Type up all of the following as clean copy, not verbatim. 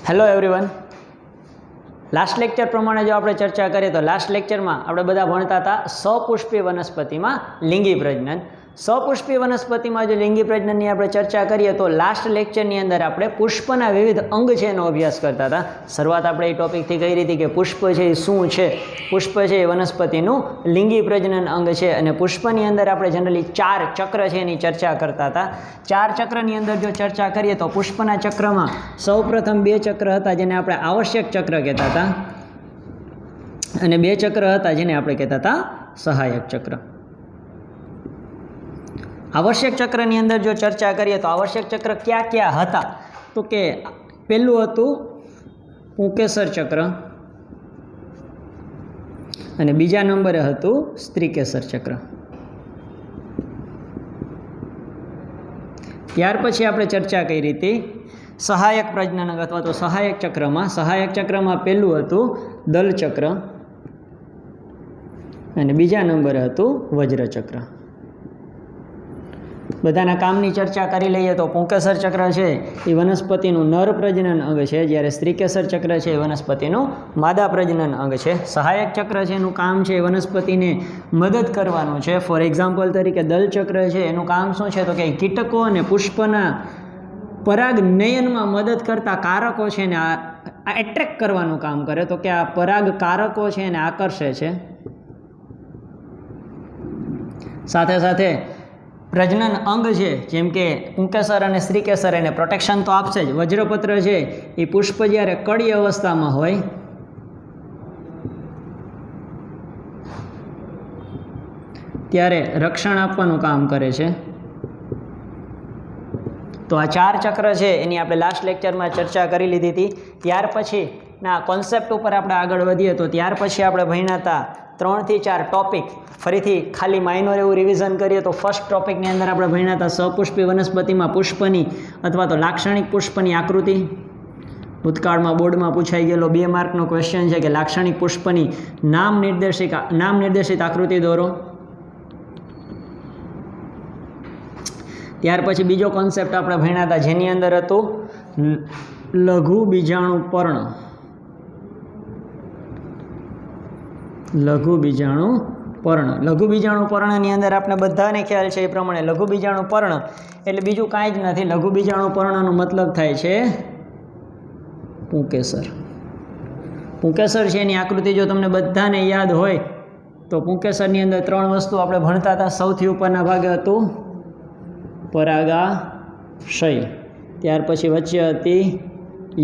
Hello everyone. Last lecture પ્રમાણે જો આપણે ચર્ચા કરીએ તો લાસ્ટ લેક્ચરમાં આપણે બધા ભણતા હતા સપુષ્પી વનસ્પતિમાં લિંગી પ્રજનન. સપુષ્પી વનસ્પતિમાં જો લિંગી પ્રજનનની આપણે ચર્ચા કરીએ તો લાસ્ટ લેક્ચરની અંદર આપણે પુષ્પના વિવિધ અંગ છે એનો અભ્યાસ કરતા હતા. શરૂઆત આપણે એ ટોપિકથી કરી હતી કે પુષ્પ છે એ શું છે. પુષ્પ છે એ વનસ્પતિનું લિંગી પ્રજનન અંગ છે અને પુષ્પની અંદર આપણે જનરલી 4 ચક્ર છે એની ચર્ચા કરતા હતા. 4 ચક્રની અંદર જો ચર્ચા કરીએ તો પુષ્પના ચક્રમાં સૌપ્રથમ 2 ચક્ર હતા જેને આપણે આવશ્યક ચક્ર કહેતા હતા અને 2 ચક્ર હતા જેને આપણે કહેતા હતા સહાયક ચક્ર. આવશ્યક ચક્રની અંદર જો ચર્ચા કરીએ તો આવશ્યક ચક્ર ક્યાં ક્યાં હતા તો કે પહેલું હતું પુંકેસર ચક્ર અને બીજા નંબરે હતું સ્ત્રીકેસર ચક્ર. ત્યાર પછી આપણે ચર્ચા કરી હતી સહાયક પ્રજનન અંગ અથવા તો સહાયક ચક્રમાં પહેલું હતું દલ ચક્ર અને બીજા નંબરે હતું વજ્ર ચક્ર. બધાના કામની ચર્ચા કરી લઈએ તો પુંકેસર ચક્ર છે એ વનસ્પતિનું નર પ્રજનન અંગ છે, જ્યારે સ્ત્રીકેસર ચક્ર છે એ વનસ્પતિનું માદા પ્રજનન અંગ છે. સહાયક ચક્ર છે એનું કામ છે વનસ્પતિને મદદ કરવાનું છે. ફોર એક્ઝામ્પલ તરીકે દલ ચક્ર છે એનું કામ શું છે તો કે કીટકો અને પુષ્પના પરાગ નયનમાં મદદ કરતા કારકો છે એને એટ્રેક્ટ કરવાનું કામ કરે, તો કે આ પરાગ કારકો છે એને આકર્ષે છે. સાથે સાથે પ્રજનન અંગ છે જેમ કે પુંકેસર અને સ્ત્રીકેસર એને પ્રોટેક્શન તો આપશે જ. વજ્રપત્ર છે એ પુષ્પ જ્યારે કળી અવસ્થામાં હોય ત્યારે રક્ષણ આપવાનું કામ કરે છે. તો આ 4 ચક્ર છે એની આપણે લાસ્ટ લેક્ચરમાં ચર્ચા કરી લીધી હતી. ત્યાર પછીના કોન્સેપ્ટ ઉપર આપણે આગળ વધીએ તો ત્યાર પછી આપણે ભણ્યા હતા 3 થી 4 ટોપિક. ફરીથી ખાલી માઇનોર એવું રિવિઝન કરીએ તો ફર્સ્ટ ટોપિકની અંદર આપણે ભણ્યા હતા સપુષ્પી વનસ્પતિમાં પુષ્પની અથવા તો લાક્ષણિક પુષ્પની આકૃતિ. ભૂતકાળમાં બોર્ડમાં પૂછાઈ ગયેલો 2 માર્કનો ક્વેશ્ચન છે કે લાક્ષણિક પુષ્પની નામ નિર્દેશિત આકૃતિ દોરો. ત્યાર પછી બીજો કોન્સેપ્ટ આપણે ભણ્યા હતા જેની અંદર હતું લઘુ બીજાણુ પર્ણ. લઘુ બીજાણુ પર્ણની અંદર આપણે બધાને ખ્યાલ છે એ પ્રમાણે લઘુ બીજાણુ પર્ણ એટલે બીજું કાંઈ જ નથી. લઘુ બીજાણુ પર્ણનો મતલબ થાય છે પુંકેસર. પુંકેસર છે એની આકૃતિ જો તમને બધાને યાદ હોય તો પુંકેસરની અંદર 3 વસ્તુ આપણે ભણતા હતા. સૌથી ઉપરના ભાગે હતું પરાગાશય, ત્યાર પછી વચ્ચે હતી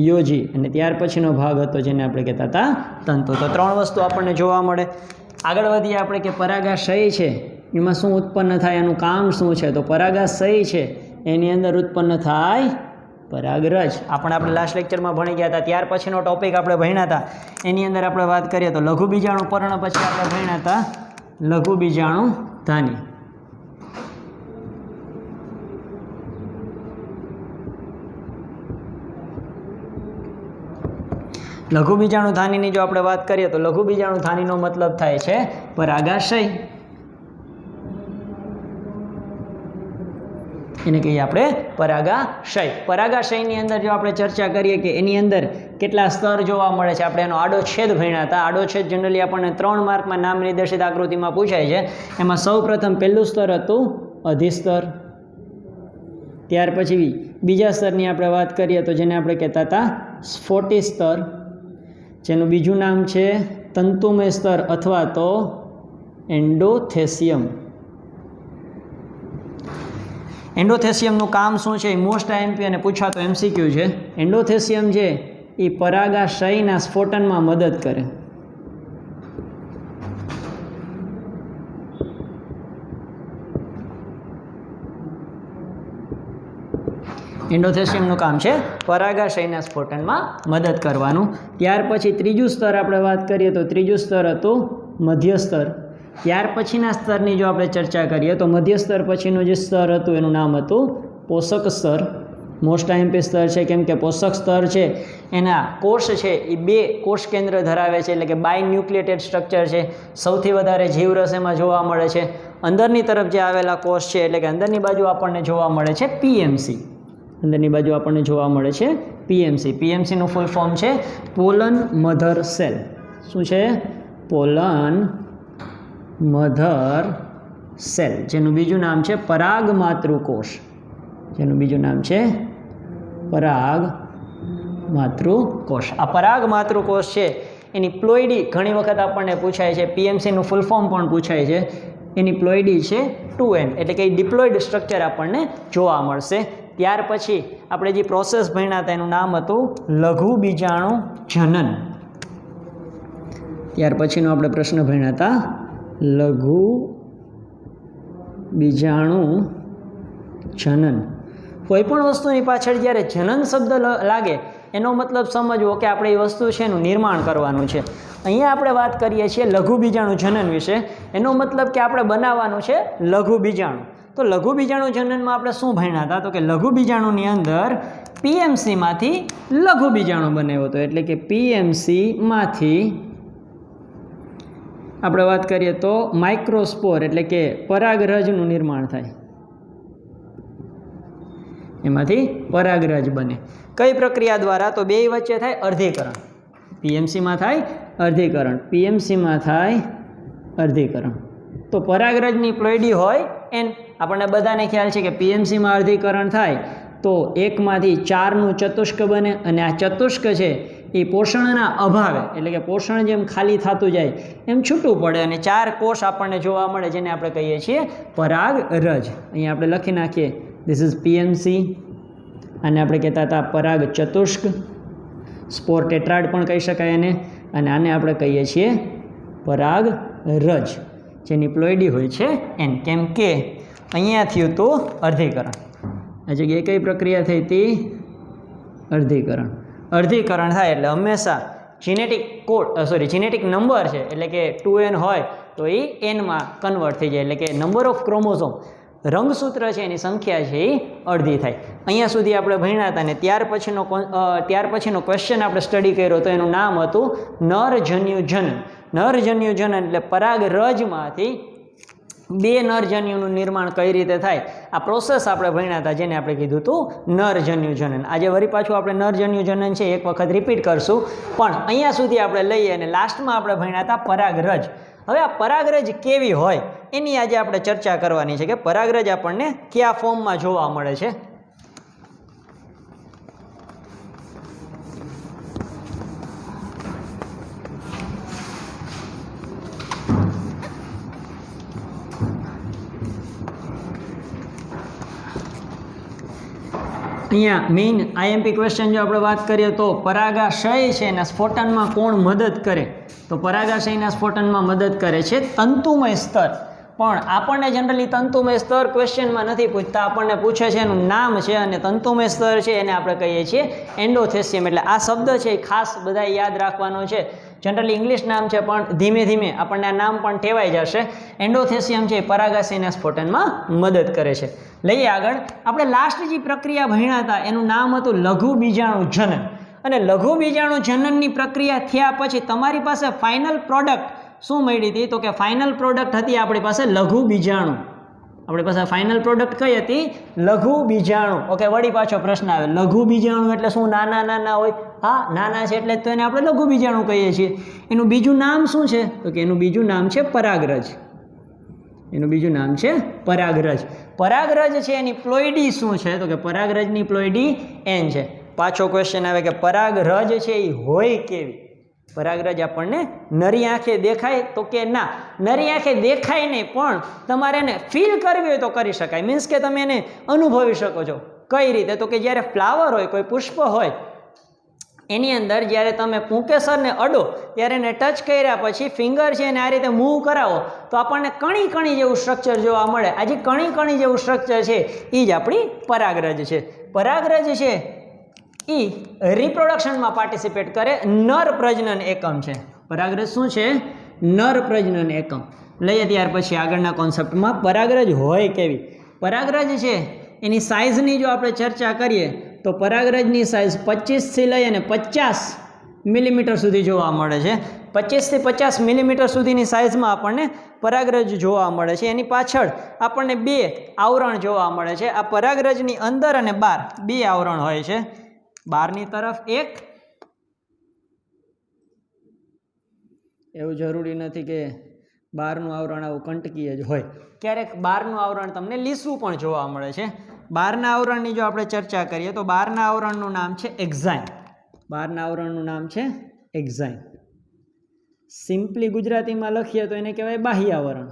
યોજી અને ત્યાર પછીનો ભાગ હતો જેને આપણે કહેતા હતા તંતુ. તો 3 વસ્તુ આપણને જોવા મળે. આગળ વધીએ આપણે કે પરાગાશય છે એમાં શું ઉત્પન્ન થાય, એનું કામ શું છે. તો પરાગાશય છે એની અંદર ઉત્પન્ન થાય પરાગરજ. આપણે લાસ્ટ લેક્ચરમાં ભણી ગયા હતા. ત્યાર પછીનો ટોપિક આપણે ભણ્યા હતા એની અંદર આપણે વાત કરીએ તો લઘુ બીજાણુ પર્ણ પછી આપણે ભણ્યા હતા લઘુ બીજાણુ ધાની. લઘુ બીજાણુ ધાનીની જો આપણે વાત કરીએ તો લઘુ બીજાણુ ધાનીનો મતલબ થાય છે પરાગાશય. એને કહીએ આપણે પરાગાશય. પરાગાશયની અંદર જો આપણે ચર્ચા કરીએ કે એની અંદર કેટલા સ્તર જોવા મળે છે, આપણે એનો આડો છેદ ભણ્યા હતા. આડો છેદ જનરલી આપણને 3 માર્કમાં નામ નિર્દેશિત આકૃતિમાં પૂછાય છે. એમાં સૌ પ્રથમ પહેલું સ્તર હતું અધિસ્તર. ત્યાર પછી બીજા સ્તરની આપણે વાત કરીએ તો જેને આપણે કહેતા હતા સ્ફોટી સ્તર, જેનું બીજું નામ છે તંતુમય સ્તર અથવા તો એન્ડોથેસિયમ. એન્ડોથેસિયમનું કામ શું છે એ મોસ્ટ આઈએમપી અને પૂછાતો MCQ છે. એન્ડોથેસિયમ છે એ પરાગાશયના સ્ફોટનમાં મદદ કરે. એન્ડોથેસિયમનું કામ છે પરાગાશયના સ્ફોટનમાં મદદ કરવાનું. ત્યાર પછી ત્રીજું સ્તર આપણે વાત કરીએ તો ત્રીજું સ્તર હતું મધ્ય સ્તર. ત્યાર પછીના સ્તરની જો આપણે ચર્ચા કરીએ તો મધ્ય સ્તર પછીનું જે સ્તર હતું એનું નામ હતું પોષક સ્તર. મોસ્ટ આઈએમપી સ્તર છે કેમ કે પોષક સ્તર છે એના કોષ છે એ 2 કોષ કેન્દ્ર ધરાવે છે, એટલે કે બાયન્યુક્લિયેટેડ સ્ટ્રક્ચર છે. સૌથી વધારે જીવરસ એમાં જોવા મળે છે. અંદરની તરફ જે આવેલા કોષ છે એટલે કે અંદરની બાજુ આપણને જોવા મળે છે PMC. અંદરની બાજુ આપણને જોવા મળે છે પીએમસી. પીએમસીનું ફૂલ ફોર્મ છે પોલન મધર સેલ. શું છે? પોલન મધર સેલ, જેનું બીજું નામ છે પરાગ માતૃકોષ. જેનું બીજું નામ છે પરાગ માતૃકોષ. આ પરાગ માતૃકોષ છે એની પ્લોઇડી ઘણી વખત આપણને પૂછાય છે. પીએમસીનું ફૂલ ફોર્મ પણ પૂછાય છે. એની પ્લોઇડી છે 2n, એટલે કે ડિપ્લોઇડ સ્ટ્રક્ચર આપણને જોવા મળશે. ત્યાર પછી આપણે જે પ્રોસેસ ભણ્યા હતા એનું નામ હતું લઘુ બીજાણુ જનન. ત્યાર પછીનો આપણે પ્રશ્ન ભણ્યા હતા લઘુ બીજાણુ જનન. કોઈ પણ વસ્તુની પાછળ જ્યારે જનન શબ્દ લાગે એનો મતલબ સમજવો કે આપણે એ વસ્તુ છે એનું નિર્માણ કરવાનું છે. અહીંયા આપણે વાત કરીએ છીએ લઘુ બીજાણુ જનન વિશે. એનો મતલબ કે આપણે બનાવવાનું છે લઘુ બીજાણુ. તો લઘુ બીજાણુ જનનમાં આપણે શું ભણ્યા હતા? તો કે લઘુ બીજાણુની અંદર પીએમસીમાંથી લઘુ બીજાણુ બનાવ્યો હતો. એટલે કે પીએમસીમાંથી આપણે વાત કરીએ તો માઇક્રોસ્પોર એટલે કે પરાગરજનું નિર્માણ થાય. એમાંથી પરાગરજ બને. કઈ પ્રક્રિયા દ્વારા? તો બે વચ્ચે થાય અર્ધીકરણ. પીએમસીમાં થાય અર્ધીકરણ, પીએમસીમાં થાય અર્ધીકરણ. તો પરાગરજની પ્લોઇડી હોય એન આપણને બધાને ખ્યાલ છે કે પીએમસીમાં અર્ધીકરણ થાય તો 1/4નું ચતુષ્ક બને. અને આ ચતુષ્ક છે એ પોષણના અભાવે એટલે કે પોષણ જેમ ખાલી થતું જાય એમ છૂટું પડે અને 4 કોષ આપણને જોવા મળે, જેને આપણે કહીએ છીએ પરાગરજ. અહીંયા આપણે લખી નાખીએ ધીસ ઇઝ પીએમસી. અને આપણે કહેતા હતા પરાગ ચતુષ્ક, સ્પોર ટેટ્રાડ પણ કહી શકાય એને. અને આને આપણે કહીએ છીએ પરાગરજ, જેની પ્લોઇડી હોય છે એન. કેમ કે અહીંયા થયું હતું અર્ધીકરણ. આ જગ્યાએ કઈ પ્રક્રિયા થઈ હતી? અર્ધીકરણ. અર્ધીકરણ થાય એટલે હંમેશા જીનેટિક નંબર છે એટલે કે 2n હોય તો એ એનમાં કન્વર્ટ થઈ જાય. એટલે કે નંબર ઓફ ક્રોમોઝોમ, રંગસૂત્ર છે એની સંખ્યા છે એ અડધી થાય. અહીંયા સુધી આપણે ભણ્યા હતા. ને ત્યાર પછીનો ક્વેશ્ચન આપણે સ્ટડી કર્યો તો એનું નામ હતું નરજન્યુ જનન. નરજન્યુ જનન એટલે પરાગરજમાંથી 2 નરજન્યુનું નિર્માણ કઈ રીતે થાય આ પ્રોસેસ આપણે ભણ્યા હતા, જેને આપણે કીધું હતું નરજન્યુ જનન. આજે વળી પાછું આપણે નરજન્યુ જનન છે એક વખત રિપીટ કરશું, પણ અહીંયા સુધી આપણે લઈએ અને લાસ્ટમાં આપણે ભણ્યા હતા પરાગરજ. હવે આ પરાગરજ કેવી હોય એની આજે આપણે ચર્ચા કરવાની છે કે પરાગરજ આપણને કયા ફોર્મમાં જોવા મળે છે. અહીંયા મેઇન આઈએમપી ક્વેશ્ચન જો આપણે વાત કરીએ તો પરાગાશય છે એના સ્ફોટનમાં કોણ મદદ કરે? તો પરાગાશયના સ્ફોટનમાં મદદ કરે છે તંતુમય સ્તર. પણ આપણને જનરલી તંતુમય સ્તર ક્વેશ્ચનમાં નથી પૂછતા, આપણને પૂછે છે એનું નામ છે. અને તંતુમય સ્તર છે એને આપણે કહીએ છીએ એન્ડોથેસિયમ. એટલે આ શબ્દ છે એ ખાસ બધા યાદ રાખવાનો છે. જનરલી ઇંગ્લિશ નામ છે પણ ધીમે ધીમે આપણને આ નામ પણ ટેવાઈ જશે. એન્ડોથેસિયમ છે એ પરાગાશયના સ્ફોટનમાં મદદ કરે છે. લઈએ આગળ. આપણે લાસ્ટ જે પ્રક્રિયા ભણ્યા હતા એનું નામ હતું લઘુ બીજાણુ જનન. અને લઘુ બીજાણુ જનનની પ્રક્રિયા થયા પછી તમારી પાસે ફાઇનલ પ્રોડક્ટ શું મળી હતી? તો કે ફાઇનલ પ્રોડક્ટ હતી આપણી પાસે લઘુ બીજાણુ. આપણી પાસે ફાઇનલ પ્રોડક્ટ કઈ હતી? લઘુ બીજાણુ. ઓકે, વળી પાછો પ્રશ્ન આવે લઘુ બીજાણુ એટલે શું? નાના નાના હોય? હા, નાના છે એટલે તો એને આપણે લઘુ બીજાણુ કહીએ છીએ. એનું બીજું નામ શું છે? તો કે એનું બીજું નામ છે પરાગરજ. એનું બીજું નામ છે પરાગરજ. પરાગરજ છે એની પ્લોઇડી શું છે? તો કે પરાગરજની પ્લોઇડી n છે. પાછો ક્વેશ્ચન આવે કે પરાગરજ છે એ હોય કેવી? પરાગરજ આપણને નરી આંખે દેખાય? તો કે ના, નરી આંખે દેખાય નહીં, પણ તમારે એને ફીલ કરવી હોય તો કરી શકાય. મીન્સ કે તમે એને અનુભવી શકો છો. કઈ રીતે? તો કે જ્યારે ફ્લાવર હોય, કોઈ પુષ્પ હોય, એની અંદર જ્યારે તમે પુંકેસરને અડો ત્યારે એને ટચ કર્યા પછી ફિંગર છે એને આ રીતે મૂવ કરાવો તો આપણને કણી કણી જેવું સ્ટ્રક્ચર જોવા મળે. આ જે કણી કણી જેવું સ્ટ્રક્ચર છે એ જ આપણી પરાગરજ છે. પરાગરજ છે એ રિપ્રોડક્શનમાં પાર્ટિસિપેટ કરે. નર પ્રજનન એકમ છે. પરાગરજ શું છે? નર પ્રજનન એકમ. લઈએ ત્યાર પછી આગળના કોન્સેપ્ટમાં પરાગરજ હોય કેવી. પરાગરજ છે એની સાઇઝની જો આપણે ચર્ચા કરીએ તો પરાગરજની સાઇઝ 25થી લઈ અને 50 મિલીમીટર સુધી જોવા મળે છે. 25 થી 50 મિલીમીટર સુધીની સાઇઝમાં આપણને પરાગરજ જોવા મળે છે. એની પાછળ આપણને 2 આવરણ જોવા મળે છે. આ પરાગરજની અંદર અને બહાર 2 આવરણ હોય છે. બહારની તરફ એક, એવું જરૂરી નથી કે બહારનું આવરણ આવું કંટકીય જ હોય, ક્યારેક બહારનું આવરણ તમને લીસું પણ જોવા મળે છે. બહારના આવરણની જો આપણે ચર્ચા કરીએ તો બહારના આવરણનું નામ છે એક્ઝાઇન. બહારના આવરણનું નામ છે એક્ઝાઇન. સિમ્પલી ગુજરાતીમાં લખીએ તો એને કહેવાય બાહ્ય આવરણ.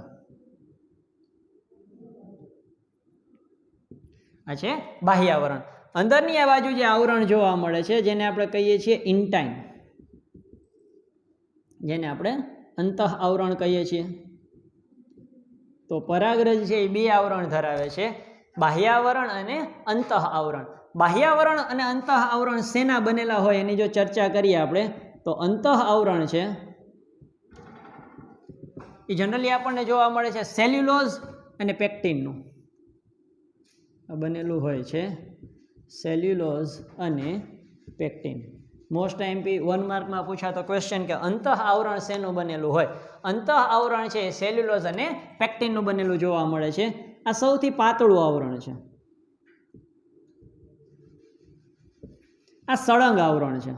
આ છે બાહ્ય આવરણ. અંદરની આ બાજુ જે આવરણ જોવા મળે છે જેને આપણે કહીએ છીએ ઇન્ટાઇન, જેને આપણે અંતઃ આવરણ કહીએ છીએ. તો પરાગરજ છે એ બે આવરણ ધરાવે છે, બાહ્ય આવરણ અને અંતઃ આવરણ. બાહ્ય આવરણ અને અંતઃ આવરણ શેના બનેલા હોય એની જો ચર્ચા કરીએ આપણે તો અંતઃ આવરણ છે એ જનરલી આપણને જોવા મળે છે સેલ્યુલોઝ અને પેક્ટિનનું બનેલું હોય છે, સેલ્યુલોઝ અને પેક્ટિન. મોસ્ટ એમપી 1 માર્કમાં પૂછાતો ક્વેશ્ચન કે અંતઃ આવરણ શેનું બનેલું હોય. અંતઃ આવરણ છે એ સેલ્યુલોઝ અને પેક્ટિનનું બનેલું જોવા મળે છે. આ સૌથી પાતળું આવરણ છે. આ સળંગ આવરણ છે.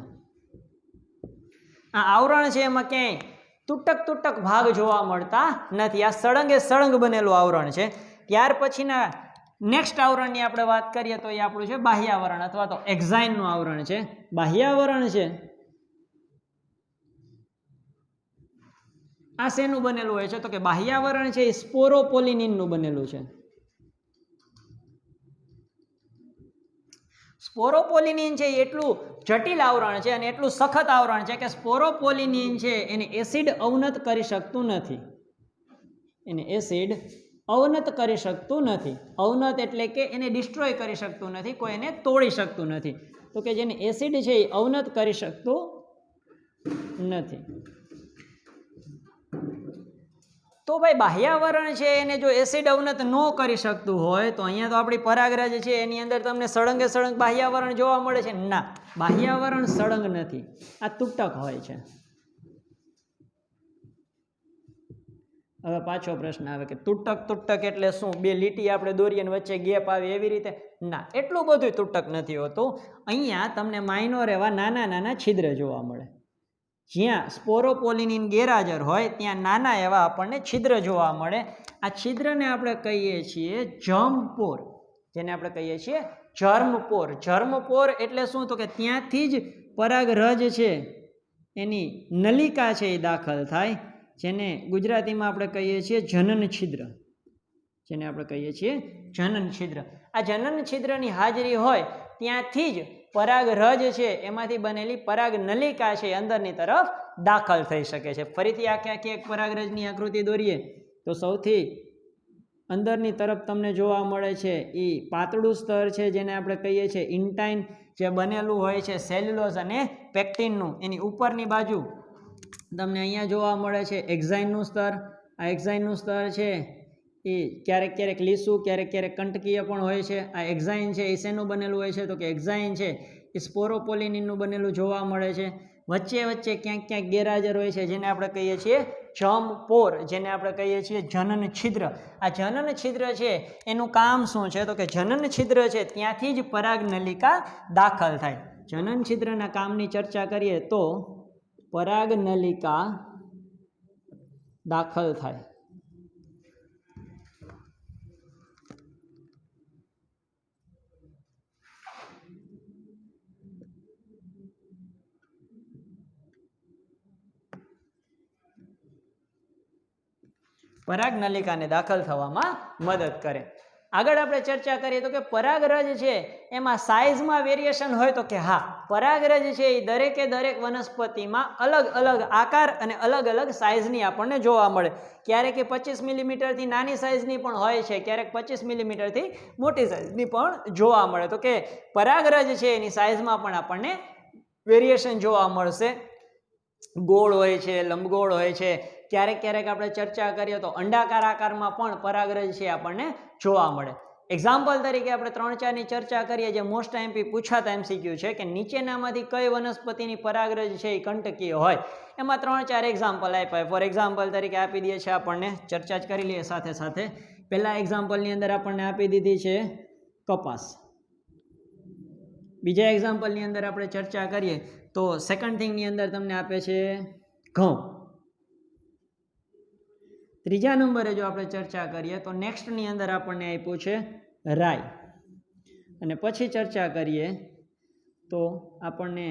આ આવરણ છે એમાં ક્યાંય તૂટક ભાગ જોવા મળતા નથી. આ સળંગે સળંગ બનેલું આવરણ છે. ત્યાર પછીના નેક્સ્ટ આવરણની આપણે વાત કરીએ તો એ આપણું છે બાહ્ય આવરણ અથવા તો એક્ઝાઇનનું આવરણ છે. બાહ્ય આવરણ છે આ શેનું બનેલું હોય છે તો કે બાહ્ય આવરણ છે એ સ્પોરોપોલિનિનનું બનેલું છે. સ્પોરોપોલિનિન છે એ એટલું જટિલ આવરણ છે અને એટલું સખત આવરણ છે કે સ્પોરોપોલિનિન છે એને એસિડ અવનત કરી શકતું નથી. એને એસિડ અવનત કરી શકતું નથી. અવનત એટલે કે એને ડિસ્ટ્રોય કરી શકતું નથી, કોઈ એને તોડી શકતું નથી. તો કે જેને એસિડ છે એ અવનત કરી શકતું નથી. તો ભાઈ બાહ્ય આવરણ છે એને જો એસિડ અવનત ન કરી શકતું હોય તો અહીંયા તો આપણી પરાગરજ છે એની અંદર તમને સળંગે સળંગ બાહ્ય આવરણ જોવા મળે છે. ના, બાહ્ય આવરણ સળંગ નથી, આ તૂટક હોય છે. હવે પાછો પ્રશ્ન આવે કે તૂટક એટલે શું? બે લીટી આપણે દોરીએ અને વચ્ચે ગેપ આવે એવી રીતે? ના, એટલું બધું તૂટક નથી હોતું. અહીંયા તમને માઇનોર એવા નાના નાના છિદ્ર જોવા મળે. જ્યાં સ્પોરોપોલિનિન ગેરહાજર હોય ત્યાં નાના એવા આપણને છિદ્ર જોવા મળે. આ છિદ્રને આપણે કહીએ છીએ જર્મપોર, જેને આપણે કહીએ છીએ જર્મપોર. જર્મપોર એટલે શું? તો કે ત્યાંથી જ પરાગરજ છે એની નલિકા છે એ દાખલ થાય, જેને ગુજરાતીમાં આપણે કહીએ છીએ જનન છિદ્ર. જેને આપણે કહીએ છીએ જનન છિદ્ર. આ જનન છિદ્રની હાજરી હોય ત્યાંથી જ પરાગરજ છે એમાંથી બનેલી પરાગ નલિકા છે અંદરની તરફ દાખલ થઈ શકે છે. ફરીથી આખી એક પરાગરજની આકૃતિ દોરીએ તો સૌથી અંદરની તરફ તમને જોવા મળે છે એ પાતળું સ્તર છે જેને આપણે કહીએ છીએ ઇન્ટાઇન, જે બનેલું હોય છે સેલ્યુલોઝ અને પેક્ટિનનું. એની ઉપરની બાજુ તમને અહીંયા જોવા મળે છે એક્ઝાઇનનું સ્તર. આ એક્ઝાઇનનું સ્તર છે એ ક્યારેક લીસું ક્યારેક કંટકીય પણ હોય છે. આ એક્ઝાઇન છે એ શેનું બનેલું હોય છે? તો કે એક્ઝાઇન છે એ સ્પોરોપોલિનિનનું બનેલું જોવા મળે છે. વચ્ચે ક્યાંક ગેરહાજર હોય છે જેને આપણે કહીએ છીએ જર્મપોર, જેને આપણે કહીએ છીએ જનન છિદ્ર. આ જનન છિદ્ર છે એનું કામ શું છે? તો કે જનન છિદ્ર છે ત્યાંથી જ પરાગ નલિકા દાખલ થાય. જનન છિદ્રના કામની ચર્ચા કરીએ તો પરાગ નલિકા દાખલ થાય. પરાગ નલિકાને દાખલ થવામાં મદદ કરે. આગળ આપણે ચર્ચા કરીએ તો કે પરાગરજ છે એમાં સાઇઝમાં વેરિએશન હોય તો કે હા, પરાગરજ છે એ દરેક વનસ્પતિમાં અલગ અલગ આકાર અને અલગ અલગ સાઇઝની આપણને જોવા મળે. ક્યારેક 25 મિલીમીટરથી નાની સાઇઝની પણ હોય છે, ક્યારેક 25 મિલીમીટરથી મોટી સાઇઝની પણ જોવા મળે. તો કે પરાગરજ છે એની સાઇઝમાં પણ આપણને વેરિએશન જોવા મળશે. ગોળ હોય છે, લંબગોળ હોય છે, ક્યારેક આપણે ચર્ચા કરીએ તો અંડાકાર આકારમાં પણ પરાગરજ છે આપણને જોવા મળે. એક્ઝામ્પલ તરીકે આપણે 3-4ની ચર્ચા કરીએ જે મોસ્ટ એમપી પૂછાતા MCQ છે કે નીચેનામાંથી કઈ વનસ્પતિની પરાગરજ છે એ કંટકીય હોય. એમાં 3-4 એક્ઝામ્પલ આપ્યા. ફોર એક્ઝામ્પલ તરીકે આપી દઈએ છે આપણને, ચર્ચા જ કરી લઈએ સાથે. પહેલા એક્ઝામ્પલની અંદર આપણને આપી દીધી છે કપાસ. બીજા એક્ઝામ્પલની અંદર આપણે ચર્ચા કરીએ તો સેકન્ડ થિંગની અંદર તમને આપે છે ઘઉં. ત્રીજા નંબરે જો આપણે ચર્ચા કરીએ તો નેક્સ્ટની અંદર આપણને આપ્યું છે રાઈ. અને પછી ચર્ચા કરીએ તો આપણને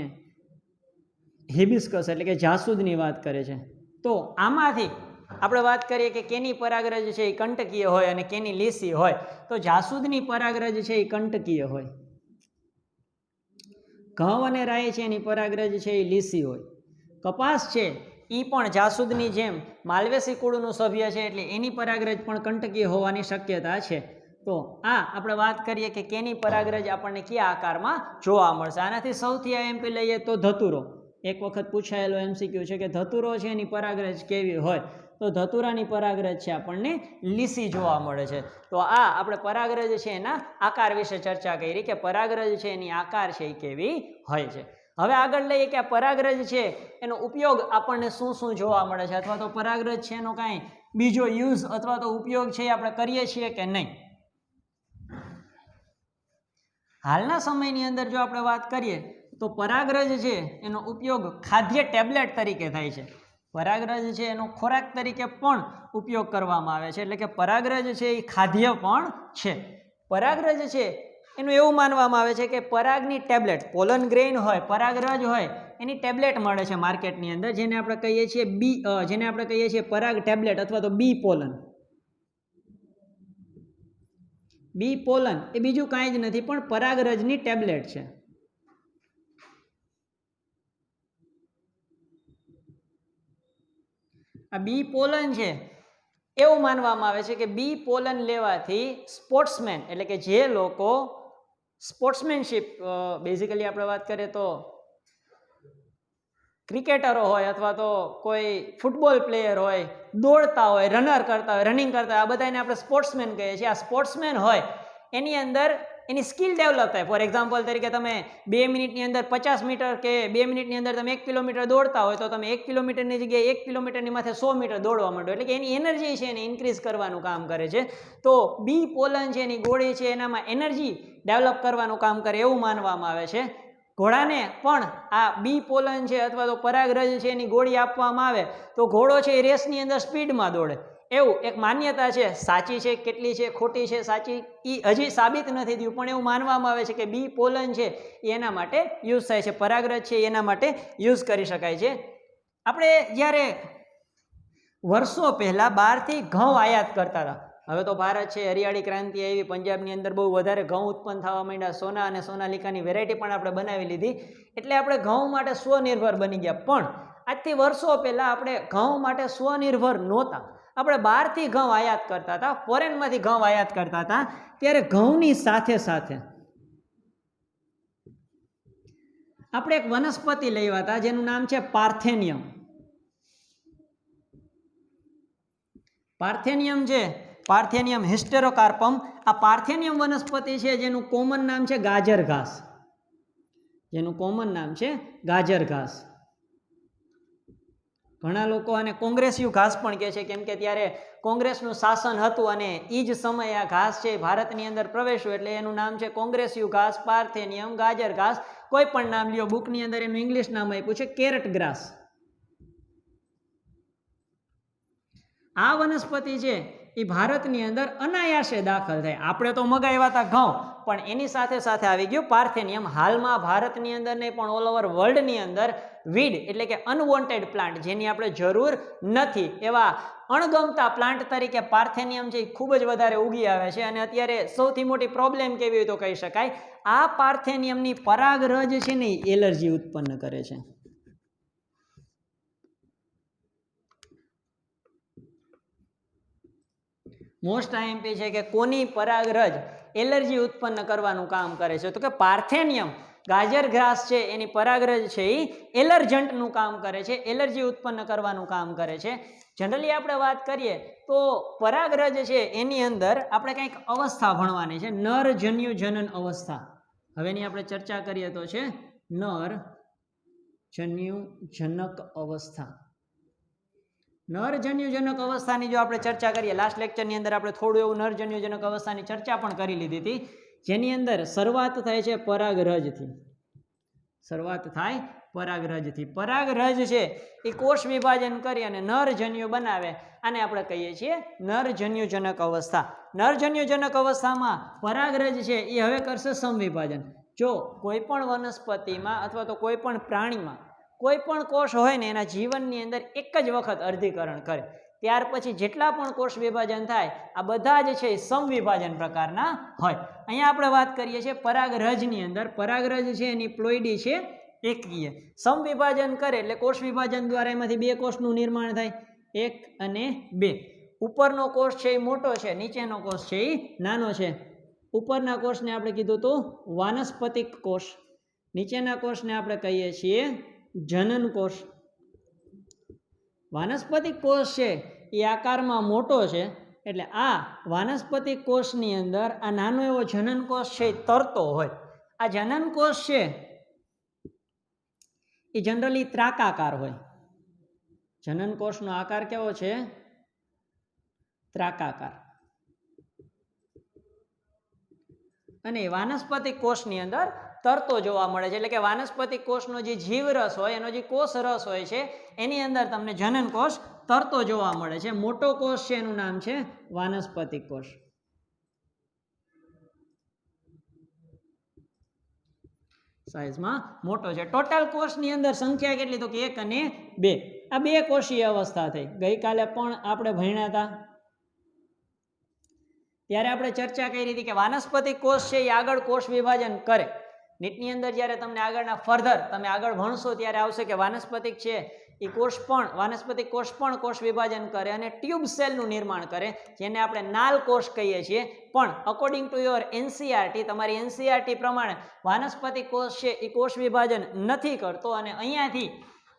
હિબિસ્કસ એટલે કે જાસૂદની વાત કરે છે. તો આમાંથી આપણે વાત કરીએ કે કેની પરાગરજ છે એ કંટકીય હોય અને કેની લીસી હોય. તો જાસૂદની પરાગરજ છે એ કંટકીય હોય. ઘઉં અને રાઈ છે એની પરાગરજ છે એ લીસી હોય. કપાસ છે એ પણ જાસૂદની જેમ માલવેસી કુળનું સભ્ય છે એટલે એની પરાગરજ પણ કંટકીય હોવાની શક્યતા છે. તો આ આપણે વાત કરીએ કે કેની પરાગરજ આપણને કયા આકારમાં જોવા મળશે. આનાથી સૌથી એમપી લઈએ તો ધતુરો. એક વખત પૂછાયેલો એમસીક્યુ છે કે ધતુરો છે એની પરાગરજ કેવી હોય. તો ધતુરાની પરાગરજ છે આપણને લીસી જોવા મળે છે. તો આ આપણે પરાગરજ છે એના આકાર વિશે ચર્ચા કરી કે પરાગરજ છે એની આકાર છે એ કેવી હોય છે. હવે આગળ લઈએ કે આ પરાગરજ છે એનો ઉપયોગ આપણને શું શું જોવા મળે છે અથવા તો પરાગરજ છે એનો કાંઈ બીજો યુઝ અથવા તો ઉપયોગ છે એ આપણે કરીએ છીએ કે નહીં. હાલના સમયની અંદર જો આપણે વાત કરીએ તો પરાગરજ છે એનો ઉપયોગ ખાદ્ય ટેબ્લેટ તરીકે થાય છે. પરાગરજ છે એનો ખોરાક તરીકે પણ ઉપયોગ કરવામાં આવે છે. એટલે કે પરાગરજ છે એ ખાદ્ય પણ છે. પરાગરજ છે એનું એવું માનવામાં આવે છે કે પરાગની ટેબ્લેટ પોલન ગ્રેઇન હોય પરાગરજ હોય એની ટેબ્લેટ મળે છે માર્કેટની અંદર જેને આપણે કહીએ છીએ પરાગ ટેબ્લેટ અથવા તો બી પોલન. બી પોલન એ બીજું કાંઈ જ નથી પણ પરાગરજની ટેબ્લેટ છે. આ બી પોલન છે એવું માનવામાં આવે છે કે બી પોલન લેવાથી સ્પોર્ટ્સમેન એટલે કે જે લોકો સ્પોર્ટ્સમેનશીપ બેઝિકલી આપણે વાત કરીએ તો ક્રિકેટરો હોય અથવા તો કોઈ ફૂટબોલ પ્લેયર હોય દોડતા હોય રનર કરતા હોય રનિંગ કરતા હોય આ બધાને આપણે સ્પોર્ટ્સમેન કહીએ છીએ. આ સ્પોર્ટ્સમેન હોય એની અંદર એની સ્કિલ ડેવલપ થાય. ફોર એક્ઝામ્પલ તરીકે તમે 2 મિનિટની અંદર 50 મીટર કે 2 મિનિટની અંદર તમે 1 કિલોમીટર દોડતા હોય તો તમે 1 કિલોમીટરની જગ્યાએ 1 કિલોમીટરની માથે 100 મીટર દોડવા માંડો. એટલે કે એની એનર્જી છે એને ઇન્ક્રીઝ કરવાનું કામ કરે છે. તો બી પોલન છે એની ગોળી છે એનામાં એનર્જી ડેવલપ કરવાનું કામ કરે એવું માનવામાં આવે છે. ઘોડાને પણ આ બી પોલન છે અથવા તો પરાગરજ છે એની ગોળી આપવામાં આવે તો ઘોડો છે એ રેસની અંદર સ્પીડમાં દોડે એવું એક માન્યતા છે. સાચી છે કેટલી છે ખોટી છે સાચી એ હજી સાબિત નથી થયું પણ એવું માનવામાં આવે છે કે બી પોલન છે એના માટે યુઝ થાય છે. પરાગરજ છે એના માટે યુઝ કરી શકાય છે. આપણે જ્યારે વર્ષો પહેલાં બહારથી ઘઉં આયાત કરતા હતા. હવે તો ભારત છે હરિયાળી ક્રાંતિ આવી પંજાબની અંદર બહુ વધારે ઘઉં ઉત્પન્ન થવા માંડ્યા. સોના અને સોનાલિકાની વેરાયટી પણ આપણે બનાવી લીધી એટલે આપણે ઘઉં માટે સ્વનિર્ભર બની ગયા. પણ આજથી વર્ષો પહેલાં આપણે ઘઉં માટે સ્વનિર્ભર નહોતા. આપણે બહારથી ઘઉં આયાત કરતા હતા ફોરેનમાંથી ઘઉં આયાત કરતા હતા. ત્યારે ઘઉંની સાથે સાથે આપણે એક વનસ્પતિ લાવ્યા હતા જેનું નામ છે પાર્થેનિયમ. પાર્થેનિયમ છે પાર્થેનિયમ હિસ્ટેરોકાર્પમ. આ પાર્થેનિયમ વનસ્પતિ છે જેનું કોમન નામ છે ગાજર ઘાસ. જેનું કોમન નામ છે ગાજર ઘાસ. ઘણા લોકો આને કોંગ્રેસિયું ઘાસ પણ કહે છે કેમ કે ત્યારે કોંગ્રેસનું શાસન હતું અને એ જ સમયે આ ઘાસ છે ભારતની અંદર પ્રવેશ્યું એટલે એનું નામ છે કોંગ્રેસિયું ઘાસ પાર્થેનિયમ ગાજર ઘાસ કોઈ પણ નામ લ્યો. બુકની અંદર એનું ઇંગ્લિશ નામ આપ્યું છે કેરટ ગ્રાસ. આ વનસ્પતિ છે એ ભારતની અંદર અનાયાસે દાખલ થાય. આપણે તો મગાવ્યા હતા ઘઉં પણ એની સાથે સાથે આવી ગયું પાર્થેનિયમ. હાલમાં ભારતની અંદર નહીં પણ ઓલ ઓવર વર્લ્ડની અંદર વીડ એટલે કે અનવોન્ટેડ પ્લાન્ટ જેની આપણે જરૂર નથી એવા અણગમતા પ્લાન્ટ તરીકે પાર્થેનિયમ છે એ ખૂબ જ વધારે ઉગી આવે છે. અને અત્યારે સૌથી મોટી પ્રોબ્લેમ કેવી હોય તો કહી શકાય આ પાર્થેનિયમની પરાગરજ છે ને એ એલર્જી ઉત્પન્ન કરે છે. મોસ્ટ આઈએમપી છે કે કોની પરાગરજ એલર્જી ઉત્પન્ન કરવાનું કામ કરે છે તો કે પાર્થેનિયમ ગાજર ઘાસ છે એની પરાગરજ છે એ એલર્જન્ટનું કામ કરે છે એલર્જી ઉત્પન્ન કરવાનું કામ કરે છે. જનરલી આપણે વાત કરીએ તો પરાગરજ છે એની અંદર આપણે કંઈક અવસ્થા ભણવાની છે નરજન્યુ જનન અવસ્થા. હવેની આપણે ચર્ચા કરીએ તો છે નરજન્યુ જનક અવસ્થા. નરજન્યુજનક અવસ્થાની જો આપણે ચર્ચા કરીએ લાસ્ટ લેક્ચરની અંદર આપણે થોડું એવું નરજન્યુજનક અવસ્થાની ચર્ચા પણ કરી લીધી હતી. જેની અંદર શરૂઆત થાય છે પરાગરજથી. શરૂઆત થાય પરાગરજથી. પરાગરજ છે એ કોષ વિભાજન કરી અને નરજન્યુ બનાવે. આને આપણે કહીએ છીએ નરજન્યુજનક અવસ્થા. નરજન્યુજનક અવસ્થામાં પરાગરજ છે એ હવે કરશે સમવિભાજન. જો કોઈ પણ વનસ્પતિમાં અથવા તો કોઈ પણ પ્રાણીમાં કોઈ પણ કોષ હોય ને એના જીવનની અંદર એક જ વખત અર્ધીકરણ કરે, ત્યાર પછી જેટલા પણ કોષ વિભાજન થાય આ બધા જ છે એ સમવિભાજન પ્રકારના હોય. અહીંયા આપણે વાત કરીએ છીએ પરાગરજની અંદર. પરાગરજ છે એની પ્લોઇડી છે એકકીય. સમવિભાજન કરે એટલે કોષ વિભાજન દ્વારા એમાંથી બે કોષનું નિર્માણ થાય, 1 અને 2. ઉપરનો કોષ છે એ મોટો છે, નીચેનો કોષ છે એ નાનો છે. ઉપરના કોષને આપણે કીધું હતું વાનસ્પતિક કોષ, નીચેના કોષને આપણે કહીએ છીએ જનન કોષ. વાનસ્પતિક કોષ છે એ આકારમાં મોટો છે એટલે આ વાનસ્પતિક કોષની અંદર આ નાનો એવો જનન કોષ છે એ તરતો હોય. આ જનન કોષ છે એ જનરલી ત્રાકાકાર હોય. જનન કોષનો આકાર કેવો છે? ત્રાકાકાર. અને વાનસ્પતિક કોષની અંદર તરતો જોવા મળે છે. એટલે કે વાનસ્પતિક કોષનો જે જીવરસ હોય, એનો જે કોષ રસ હોય છે એની અંદર તમને જનન કોષ તરતો જોવા મળે છે. મોટો કોષ છે એનું નામ છે વાનસ્પતિક કોષ. સાઇઝમાં મોટો છે. ટોટલ કોષની અંદર સંખ્યા કેટલી? તો કે 1 અને 2. આ 2 કોષીય અવસ્થા થઈ. ગઈકાલે પણ આપણે ભણ્યા હતા ત્યારે આપણે ચર્ચા કરી હતી કે વાનસ્પતિક કોષ છે એ આગળ કોષ વિભાજન કરે. નીટની અંદર જ્યારે તમને આગળના ફર્ધર તમે આગળ ભણશો ત્યારે આવશે કે વાનસ્પતિક છે એ કોષ પણ વાનસ્પતિક કોષ પણ કોષ વિભાજન કરે અને ટ્યુબ સેલનું નિર્માણ કરે, જેને આપણે નાલ કોષ કહીએ છીએ. પણ અકોર્ડિંગ ટુ યોર એનસીઆરટી, તમારી એનસીઆરટી પ્રમાણે વાનસ્પતિક કોષ છે એ કોષ વિભાજન નથી કરતો. અને અહીંયાથી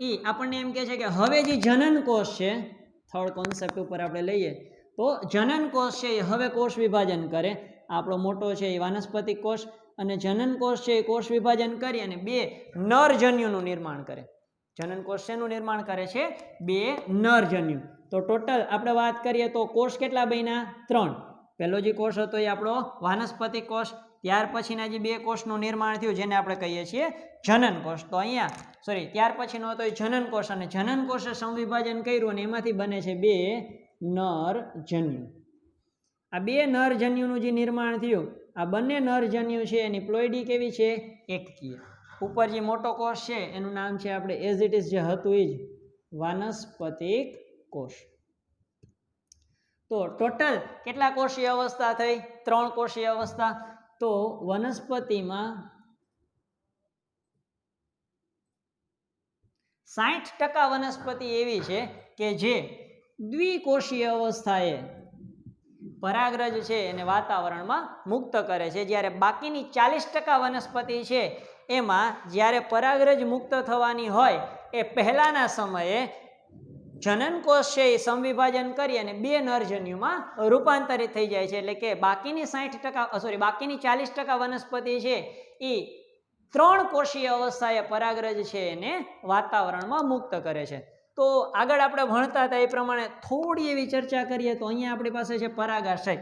એ આપણને એમ કહે છે કે હવે જે જનન કોષ છે, થર્ડ કોન્સેપ્ટ ઉપર આપણે લઈએ તો જનન કોષ છે એ હવે કોષ વિભાજન કરે. આપણો મોટો છે એ વાનસ્પતિક કોષ અને જનન કોષ છે એ કોષ વિભાજન કરી અને 2 નરજન્યુનું નિર્માણ કરે. જનન કોષ શેનું નિર્માણ કરે છે? 2 નરજન્યુ. તો ટોટલ આપણે વાત કરીએ તો કોષ કેટલા બન્યા? 3. પહેલો જે કોષ હતો એ આપણો વાનસ્પતિક કોષ, ત્યાર પછીના જે 2 કોષનું નિર્માણ થયું જેને આપણે કહીએ છીએ જનન કોષ. તો અહીંયા ત્યાર પછીનો હતો એ જનન કોષ અને જનન કોષે સંવિભાજન કર્યું અને એમાંથી બને છે 2 નરજન્યુ. આ 2 નરજન્યુનું જે નિર્માણ થયું, આ બંને નરજન્યુ છે એની પ્લોઇડી કેવી છે? એકકીય. ઉપર જે મોટો કોષ છે એનું નામ છે આપણે એઝ ઇટ ઇઝ જે હતું એ જ વાનસ્પતિક કોષ. તો ટોટલ કેટલા કોષીય અવસ્થા થઈ? 3 કોષીય અવસ્થા. તો વનસ્પતિમાં 60% વનસ્પતિ એવી છે કે જે દ્વિકોષીય અવસ્થાએ પરાગરજ છે એને વાતાવરણમાં મુક્ત કરે છે, જ્યારે બાકીની 40% વનસ્પતિ છે એમાં જ્યારે પરાગરજ મુક્ત થવાની હોય એ પહેલાના સમયે જનન કોષ છે એ સંવિભાજન કરી અને 2 નરજન્યુમાં રૂપાંતરિત થઈ જાય છે. એટલે કે બાકીની 40% વનસ્પતિ છે એ 3 કોષીય અવસ્થાએ પરાગરજ છે એને વાતાવરણમાં મુક્ત કરે છે. તો આગળ આપણે ભણતા હતા એ પ્રમાણે થોડી એવી ચર્ચા કરીએ તો અહીંયા આપણી પાસે છે પરાગાશય.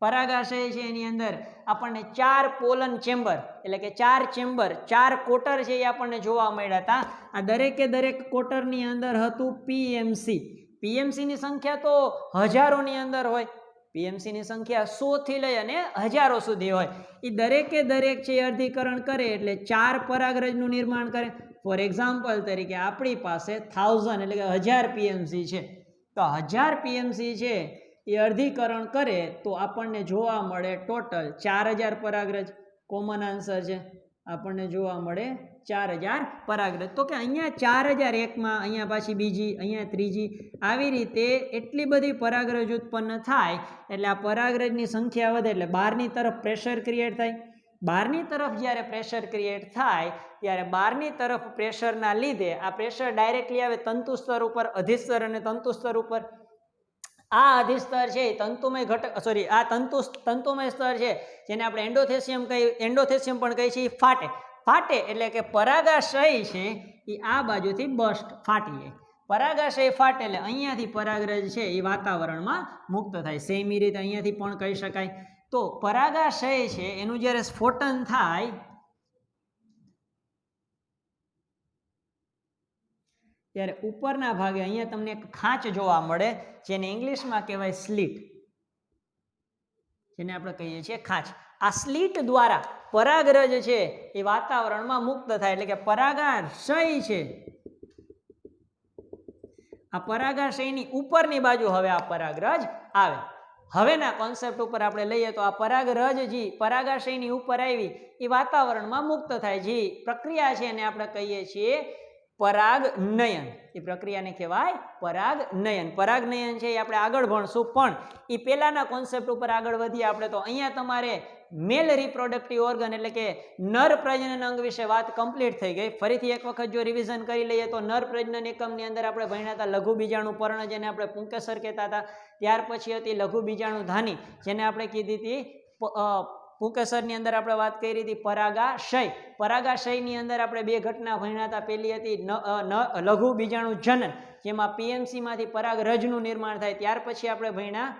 પરાગાશય છે એની અંદર આપણને 4 પોલન ચેમ્બર એટલે કે 4 ચેમ્બર 4 કોટર છે એ આપણને જોવા મળ્યા હતા. આ દરેક કોટરની અંદર હતું પીએમસી. પીએમસીની સંખ્યા તો હજારોની અંદર હોય. પીએમસીની સંખ્યા 100 થી લઈ અને હજારો સુધી હોય. એ દરેક છે એ અર્ધીકરણ કરે એટલે 4 પરાગરજનું નિર્માણ કરે. ફોર એક્ઝામ્પલ તરીકે આપણી પાસે 1000 એટલે કે 1000 પીએમસી છે. તો 1000 પીએમસી છે એ અર્ધીકરણ કરે તો આપણને જોવા મળે ટોટલ 4000 પરાગરજ. કોમન આન્સર છે, આપણને જોવા મળે 4000 પરાગરજ. તો કે અહીંયા 4000 એકમાં, અહીંયા પાછી બીજી, અહીંયા ત્રીજી, આવી રીતે એટલી બધી પરાગરજ ઉત્પન્ન થાય એટલે આ પરાગરજની સંખ્યા વધે એટલે બહારની તરફ પ્રેશર ક્રિએટ થાય. બહારની તરફ જ્યારે પ્રેશર ક્રિએટ થાય ત્યારે બહારની તરફ પ્રેશરના લીધે આ પ્રેશર ડાયરેક્ટલી આવે તંતુ સ્તર ઉપર, અધિસ્તર અને તંતુ સ્તર ઉપર. આ અધિસ્તર છે એ તંતુમય ઘટક આ તંતુમય સ્તર છે જેને આપણે એન્ડોથેસિયમ પણ કહીએ છીએ, ફાટે એટલે કે પરાગાશય છે એ આ બાજુથી બસ્ટ ફાટી જાય. પરાગાશય ફાટે એટલે અહીંયાથી પરાગરજ છે એ વાતાવરણમાં મુક્ત થાય. સેમ રીતે અહીંયાથી પણ કહી શકાય. તો પરાગાશય છે એનું જ્યારે સ્ફોટન થાય ત્યારે ઉપરના ભાગે અહીંયા તમને એક ખાંચ જોવા મળે, જેને ઇંગ્લિશમાં કહેવાય સ્લીટ, જેને આપણે કહીએ છીએ ખાંચ. આ સ્લીટ દ્વારા પરાગરજ છે એ વાતાવરણમાં મુક્ત થાય, એટલે કે પરાગાશય છે, આ પરાગાશયની ઉપરની બાજુ હવે આ પરાગરજ આવે. હવેના કોન્સેપ્ટ ઉપર આપણે લઈએ તો આ પરાગરજ જે પરાગાશયની ઉપર આવી એ વાતાવરણમાં મુક્ત થાય, જે પ્રક્રિયા છે એને આપણે કહીએ છીએ પરાગનયન. એ પ્રક્રિયાને કહેવાય પરાગનયન. પરાગનયન છે એ આપણે આગળ ભણશું, પણ એ પહેલાના કોન્સેપ્ટ ઉપર આગળ વધીએ આપણે તો અહીંયા તમારે મેલ રિપ્રોડક્ટિવ ઓર્ગન એટલે કે નર પ્રજનન અંગ વિશે વાત કમ્પ્લીટ થઈ ગઈ. ફરીથી એક વખત જો રિવિઝન કરી લઈએ તો નર પ્રજનન એકમની અંદર આપણે ભણ્યા હતા લઘુ બીજાણુ પર્ણ, જેને આપણે પુંકેસર કહેતા હતા. ત્યાર પછી હતી લઘુ બીજાણુ ધાની, જેને આપણે કીધી હતી પુંકેસરની અંદર આપણે વાત કરી હતી પરાગાશય. પરાગાશયની અંદર આપણે બે ઘટના ભણ્યા હતા. પહેલી હતી લઘુ બીજાણુ જનન, જેમાં પીએમસીમાંથી પરાગરજનું નિર્માણ થાય. ત્યાર પછી આપણે ભણ્યા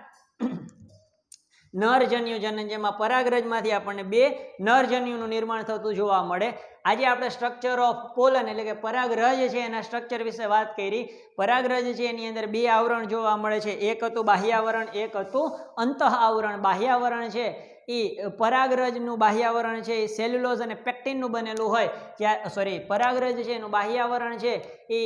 નરજન્યુ જનન, જેમાં પરાગરજમાંથી આપણને બે નરજન્યુનું નિર્માણ થતું જોવા મળે. આજે આપણે સ્ટ્રક્ચર ઓફ પોલન એટલે કે પરાગરજ છે એના સ્ટ્રક્ચર વિશે વાત કરી. પરાગરજ છે એની અંદર બે આવરણ જોવા મળે છે, એક હતું બાહ્યાવરણ, એક હતું અંતઃ આવરણ. બાહ્યાવરણ છે એ પરાગરજનું બાહ્યાવરણ છે એ સેલ્યુલોઝ અને પેક્ટિનનું બનેલું હોય. પરાગરજ છે એનું બાહ્યાવરણ છે એ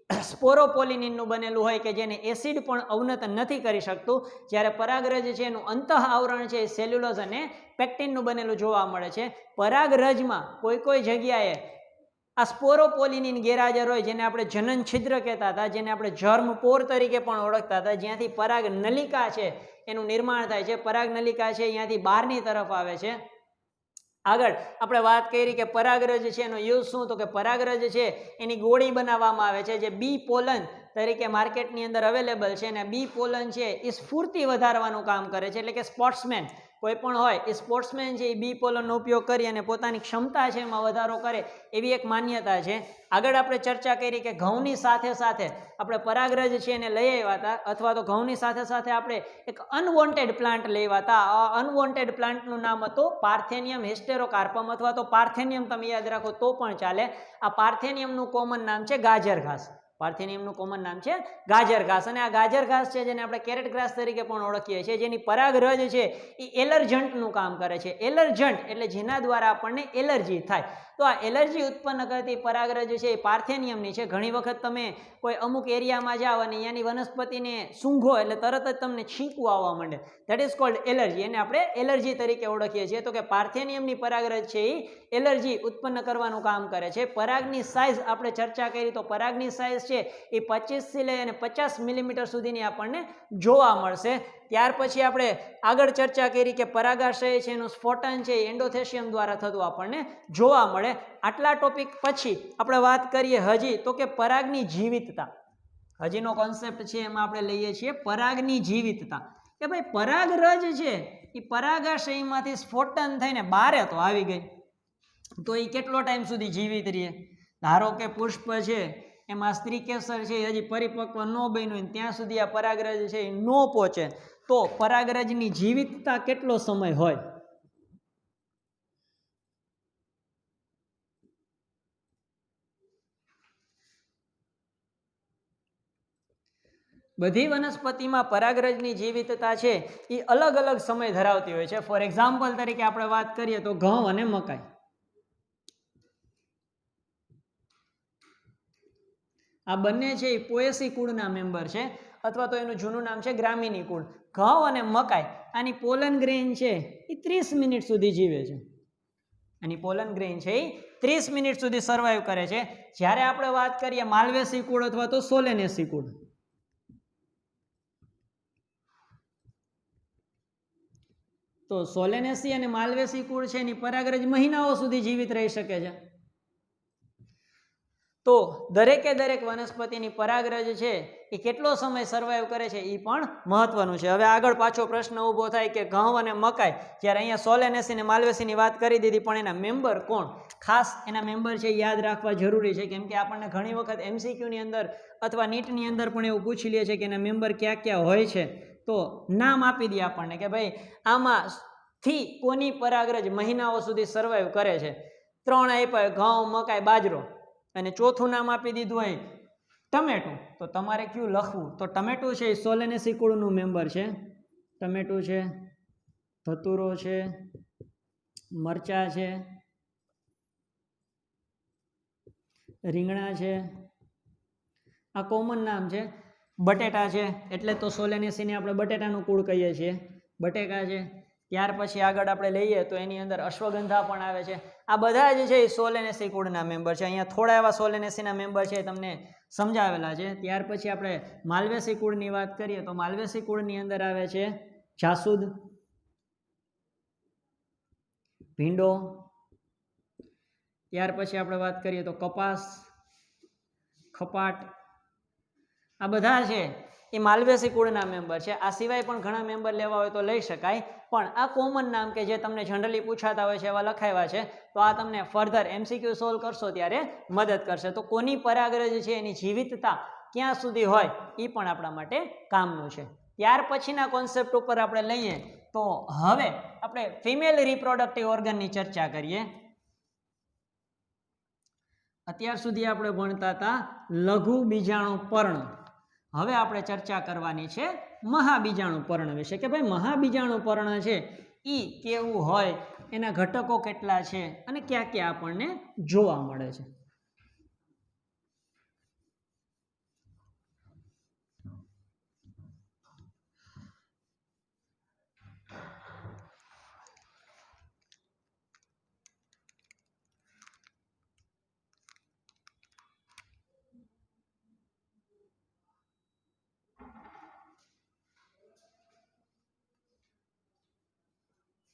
સ્પોરોપોલિનિનનું બનેલું હોય કે જેને એસિડ પણ અવનત નથી કરી શકતું. જ્યારે પરાગરજ છે એનું અંતઃ આવરણ છે એ સેલ્યુલોઝ અને પેક્ટિનનું બનેલું જોવા મળે છે. પરાગરજમાં કોઈ જગ્યાએ આ સ્પોરોપોલિનિન ગેરહાજર હોય, જેને આપણે જનન છિદ્ર કહેતા હતા, જેને આપણે જર્મ પોર તરીકે પણ ઓળખતા હતા, જ્યાંથી પરાગ નલિકા છે એનું નિર્માણ થાય છે. પરાગ નલિકા છે અહીંયાથી બહારની તરફ આવે છે. આગળ આપણે વાત કરી કે પરાગરજ છે એનો યુઝ શું, તો કે પરાગરજ છે એની ગોળી બનાવવામાં આવે છે, જે બી પોલન તરીકે માર્કેટની અંદર અવેલેબલ છે. અને બી પોલન છે એ સ્ફૂર્તિ વધારવાનું કામ કરે છે, એટલે કે સ્પોર્ટ્સમેન કોઈ પણ હોય એ સ્પોર્ટ્સમેન છે એ બી પોલનનો ઉપયોગ કરી અને પોતાની ક્ષમતા છે એમાં વધારો કરે, એવી એક માન્યતા છે. આગળ આપણે ચર્ચા કરી કે ઘઉંની સાથે સાથે આપણે પરાગરજ છે એને લઈ આવ્યા હતા, અથવા તો ઘઉંની સાથે સાથે આપણે એક અનવોન્ટેડ પ્લાન્ટ લઈ આવ્યા હતા. આ અનવોન્ટેડ પ્લાન્ટનું નામ હતું પાર્થેનિયમ હિસ્ટેરોકાર્પમ, અથવા તો પાર્થેનિયમ તમે યાદ રાખો તો પણ ચાલે. આ પાર્થેનિયમનું કોમન નામ છે ગાજર ઘાસ. પાર્થેનિયમનું કોમન નામ છે ગાજર ઘાસ. અને આ ગાજર ઘાસ છે જેને આપણે કેરેટ ગ્રાસ તરીકે પણ ઓળખીએ છીએ, જેની પરાગરજ છે એ એલર્જન્ટનું કામ કરે છે. એલર્જન્ટ એટલે જેના દ્વારા આપણને એલર્જી થાય. તો આ એલર્જી ઉત્પન્ન કરતી પરાગરજ છે એ પાર્થેનિયમની છે. ઘણી વખત તમે કોઈ અમુક એરિયામાં જાઓ અને અહીંયાની વનસ્પતિને સૂંઘો એટલે તરત જ તમને છીંકવું આવવા માંડે, દેટ ઇઝ કોલ્ડ એલર્જી. એને આપણે એલર્જી તરીકે ઓળખીએ છીએ. તો કે પાર્થેનિયમની પરાગરજ છે એ એલર્જી ઉત્પન્ન કરવાનું કામ કરે છે. પરાગની સાઇઝ આપણે ચર્ચા કરી તો પરાગની સાઇઝ છે એ 25 થી લઈ અને 50 મિલીમીટર સુધીની આપણને જોવા મળશે. ત્યાર પછી આપણે આગળ ચર્ચા કરી કે પરાગાશય છે એનું સ્ફોટન છે એન્ડોથેશિયમ દ્વારા થતું આપણને જોવા મળે. આટલા ટોપિક પછી આપણે વાત કરીએ હજી તો કે પરાગની જીવિતતા. હજીનો કોન્સેપ્ટ છે એમાં આપણે લઈએ છીએ પરાગની જીવિતતા. કે ભાઈ પરાગરજ છે એ પરાગાશયમાંથી સ્ફોટન થઈને બારે તો આવી ગઈ, તો એ કેટલો ટાઈમ સુધી જીવિત રહે? ધારો કે પુષ્પ છે એમાં સ્ત્રી કેસર છે હજી પરિપક્વ ન બન્યું, ત્યાં સુધી આ પરાગરજ છે એ ન પહોંચે, તો પરાગરજની જીવિતતા કેટલો સમય હોય? બધી વનસ્પતિમાં પરાગરજની જીવિતતા છે એ અલગ અલગ સમય ધરાવતી હોય છે. ફોર એક્ઝામ્પલ તરીકે આપણે વાત કરીએ તો ઘઉં અને મકાઈ. આ બંને છે એ પોએસી કુળના મેમ્બર છે, અથવા તો એનું જૂનું નામ છે ગ્રામીની કુળ. ઘઉં અને મકાઈ આની પોલન ગ્રેઇન છે એ 30 મિનિટ સુધી જીવે છે. આની પોલન ગ્રેઇન છે એ 30 મિનિટ સુધી સર્વાઈવ કરે છે. જ્યારે આપણે વાત કરીએ માલવેસી કુળ અથવા તો સોલેનેસી કુળ, તો સોલેનેસી અને માલવેસી કુળ છે એની પરાગરજ મહિનાઓ સુધી જીવિત રહી શકે છે. તો દરેકે દરેક વનસ્પતિની પરાગરજ છે એ કેટલો સમય સર્વાઈવ કરે છે એ પણ મહત્વનું છે. હવે આગળ પાછો પ્રશ્ન ઊભો થાય કે ઘઉં અને મકાઈ, જ્યારે અહીંયા સોલેનેસી અને માલવેસીની વાત કરી દીધી, પણ એના મેમ્બર કોણ? ખાસ એના મેમ્બર છે યાદ રાખવા જરૂરી છે, કેમ કે આપણને ઘણી વખત MCQની અંદર અથવા નીટની અંદર પણ એવું પૂછી લે છે કે એના મેમ્બર ક્યાં ક્યાં હોય છે. તો નામ આપી દે આપણને કે ભાઈ આમાં થી કોની પરાગરજ મહિનાઓ સુધી સર્વાઈવ કરે છે? 3 આપ્યા, ઘઉં, મકાઈ, બાજરો, અને ચોથું નામ આપી દીધું હોય ટમેટું. તો તમારે કયું લખવું? તો ટમેટું છે એ સોલેનેસી કુળનું મેમ્બર છે. ટમેટું છે, ધતુરો છે, મરચા છે, રીંગણા છે, આ કોમન નામ છે. બટેટા છે એટલે તો સોલેનેસીને આપણે બટેટાનું કુળ કહીએ છીએ, બટેકા છે. ત્યાર પછી આગળ આપણે લઈએ તો એની અંદર અશ્વગંધા પણ આવે છે. આ બધા જે છે એ સોલેનેસી કુળના મેમ્બર છે. અહીંયા થોડા એવા સોલેનેસીના મેમ્બર છે તમને સમજાવેલા છે. ત્યાર પછી આપણે માલવેસી કુળની વાત કરીએ તો માલવેસી કુળની અંદર આવે છે જાસૂદ, ભીંડો. ત્યાર પછી આપણે વાત કરીએ તો કપાસ, ખપાટ, આ બધા છે એ માલવેસી કુળના મેમ્બર છે. આ સિવાય પણ ઘણા મેમ્બર લેવા હોય તો લઈ શકાય, પણ આ કોમન નામ કે જે તમને જનરલી પૂછાતા હોય છે એવા લખાવ્યા છે. તો આ તમને ફર્ધર MCQ સોલ્વ કરશો ત્યારે મદદ કરશે. તો કોની પરાગરજ છે એની જીવિતતા ક્યાં સુધી હોય એ પણ આપણા માટે કામનું છે. ત્યાર પછીના કોન્સેપ્ટ ઉપર આપણે લઈએ તો હવે આપણે ફિમેલ રિપ્રોડક્ટિવ ઓર્ગનની ચર્ચા કરીએ. અત્યાર સુધી આપણે ભણતા હતા લઘુ બીજાણુ પર્ણ. હવે આપણે ચર્ચા કરવાની છે મહાબીજાણુ પર્ણ વિશે, કે ભાઈ મહાબીજાણુ પર્ણ છે એ કેવું હોય, એના ઘટકો કેટલા છે અને ક્યાં ક્યાં આપણને જોવા મળે છે.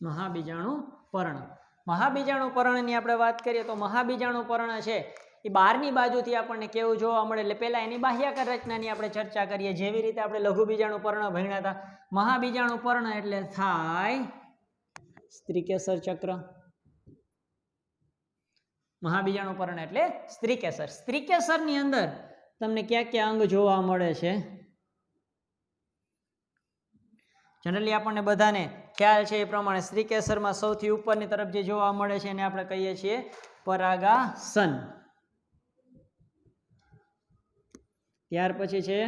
મહાબીજાણુ પર્ણ. મહાબીજાણુ પર્ણની આપણે વાત કરીએ તો મહાબીજાણુ પર્ણ છે એ બહારની બાજુથી આપણને કેવું જોવા મળે. એટલે પહેલા એની બાહ્યાકાર રચનાની આપણે ચર્ચા કરીએ. જેવી રીતે આપણે લઘુ બીજાણુ પર્ણ ભણ્યા હતા. મહાબીજાણુ પર્ણ એટલે થાય સ્ત્રીકેસર ચક્ર. મહાબીજાણુ પર્ણ એટલે સ્ત્રીકેસર. સ્ત્રીકેસરની અંદર તમને ક્યાં ક્યાં અંગ જોવા મળે છે? જનરલી આપણને બધાને ખ્યાલ છે એ પ્રમાણે સ્ત્રીકેસરમાં સૌથી ઉપરની તરફ જે જોવા મળે છે એને આપણે કહીએ છીએ પરાગાસન. ત્યાર પછી છે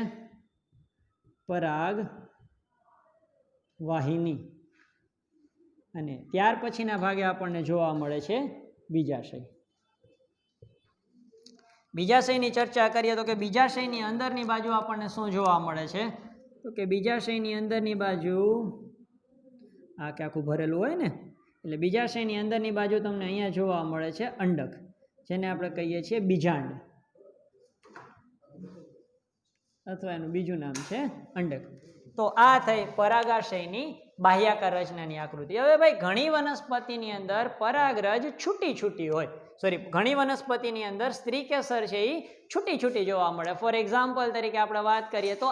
પરાગ વાહિની, અને ત્યાર પછીના ભાગે આપણને જોવા મળે છે બીજાશય. બીજાશયની ચર્ચા કરીએ તો કે બીજાશયની અંદરની બાજુ આપણને શું જોવા મળે છે? તો કે બીજાશયની અંદરની બાજુ આ કે આખું ભરેલું હોય ને, એટલે બીજાશયની અંદરની બાજુ તમને અહીંયા જોવા મળે છે અંડક, જેને આપણે કહીએ છીએ બીજાંડ, અથવા એનું બીજું નામ છે અંડક. તો આ થઈ પરાગાશયની બાહ્યાકાર રચનાની આકૃતિ. હવે ભાઈ ઘણી વનસ્પતિની અંદર પરાગરજ છૂટી છૂટી હોય, ઘણી વનસ્પતિની અંદર સ્ત્રીકેસર છે એ છૂટી છૂટી જોવા મળે. ફોર એક્ઝામ્પલ તરીકે આપણે વાત કરીએ તો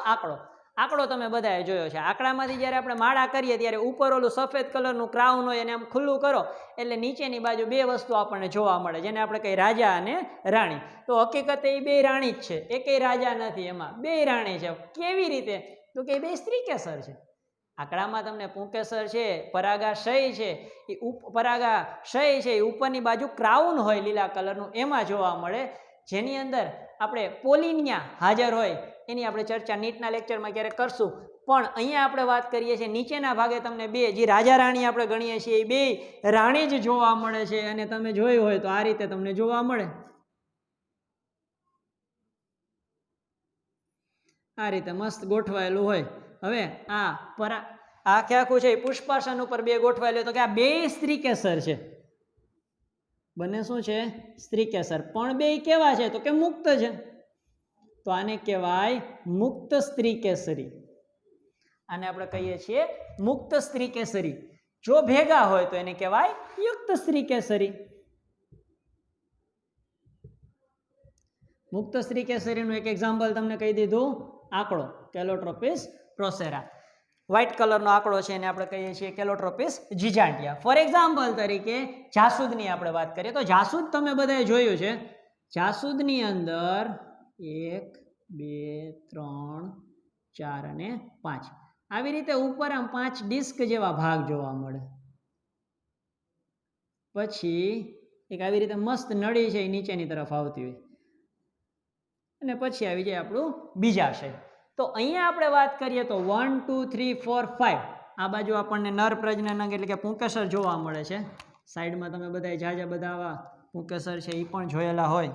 આંકડો તમે બધાએ જોયો છે. આંકડામાંથી જ્યારે આપણે માળા કરીએ ત્યારે ઉપર ઓલું સફેદ કલરનું ક્રાઉન હોય અને આમ ખુલ્લું કરો એટલે નીચેની બાજુ બે વસ્તુ આપણને જોવા મળે, જેને આપણે કહીએ રાજા અને રાણી. તો હકીકતે એ બે રાણી જ છે, એકેય રાજા નથી, એમાં બે રાણી છે. કેવી રીતે? તો કે બે સ્ત્રીકેસર છે. આંકડામાં તમને પુંકેસર છે, પરાગાશય છે, પરાગાશય છે એ ઉપરની બાજુ ક્રાઉન હોય લીલા કલરનું, એમાં જોવા મળે, જેની અંદર આપણે પોલિનિયા હાજર હોય. એની આપણે ચર્ચા નીટના લેક્ચરમાં ક્યારેક કરશું, પણ અહીંયા આપણે વાત કરીએ છીએ નીચેના ભાગે તમને બે જે રાજા રાણી આપણે ગણીએ છીએ એ બે રાણી જ જોવા મળે છે. અને તમે જોયું હોય તો આ રીતે તમને જોવા મળે, આ રીતે મસ્ત ગોઠવાયેલું હોય. હવે આખે આખું છે પુષ્પાસન ઉપર બે ગોઠવાયેલું, તો કે આ બે સ્ત્રીકેસર છે, બંને શું છે? સ્ત્રીકેસર. પણ બે કેવા છે? તો કે મુક્ત છે. તો આને કહેવાય મુક્ત સ્ત્રીકેસરી. આને આપણે કહીએ છીએ મુક્ત સ્ત્રીકેસરી. જો ભેગા હોય તો એને કહેવાય યુક્ત સ્ત્રીકેસરી. મુક્ત સ્ત્રીકેસરીનું એક એક્ઝામ્પલ તમને કહી દીધું, આંકડો કેલોટ્રોપિસ પ્રોસેરા. વ્હાઇટ કલરનો આંકડો છે એને આપણે કહીએ છીએ કેલોટ્રોપિસ જીજાન્ટિયા. ફોર એક્ઝામ્પલ તરીકે જાસૂદની આપણે વાત કરીએ તો જાસૂદ તમે બધાએ જોયું છે. જાસૂદની અંદર 1 2 3 4 અને 5 આવી રીતે ઉપર આમ 5 ડિસ્ક જેવા ભાગ જોવા મળે. પછી એક આવી રીતે મસ્ત નળી છે એ નીચેની તરફ આવતી હોય, અને પછી આવી જાય આપણું બીજાશય. તો અહીંયા આપણે વાત કરીએ તો 1 2 3 4 5 આ બાજુ આપણને નર પ્રજનનક એટલે કે પુંકેસર જોવા મળે છે. સાઈડમાં તમે બધા જાજા બધા આવા પુંકેસર છે એ પણ જોયેલા હોય.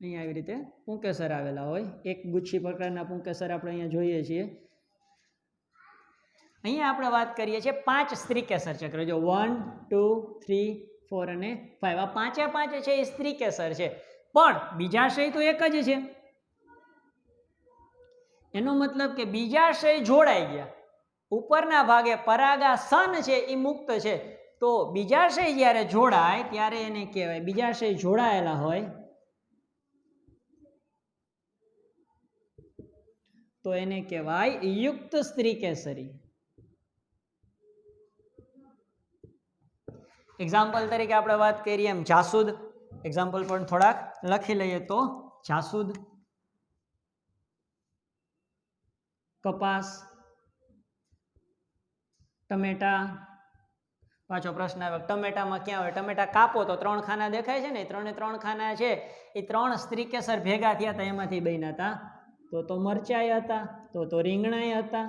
અહીંયા આવી રીતે પુંકેસર આવેલા હોય, એક ગુચ્છી પ્રકારના પુંકેસર આપણે અહીંયા જોઈએ છીએ. અહીંયા આપણે વાત કરીએ છીએ 5 સ્ત્રીકેસર ચક્ર. જો 1 2 3 4 અને 5 આ પાંચે પાંચ છે એ સ્ત્રીકેસર છે, પણ બીજાશય તો એક જ છે. એનો મતલબ કે બીજાશય જોડાઈ ગયા. ઉપરના ભાગે પરાગાસન છે એ મુક્ત છે, તો બીજાશય જ્યારે જોડાય ત્યારે એને કહેવાય, બીજાશય જોડાયેલા હોય તો એને કહેવાય યુક્ત સ્ત્રીકેસરી. એક્ઝામ્પલ તરીકે આપણે વાત કરીએ એમ જાસૂદ, એક્ઝામ્પલ પણ થોડાક લખી લઈએ તો જાસૂદ, કપાસ, ટમેટા. પાછો પ્રશ્ન આવે ટમેટામાં ક્યાં હોય, ટમેટા કાપો તો 3 ખાના દેખાય છે ને, 3 ખાના છે એ 3 સ્ત્રીકેસર ભેગા થયા હતા એમાંથી બન્યા હતા. તો મરચાઈ હતા, તો રીંગણાઈ હતા.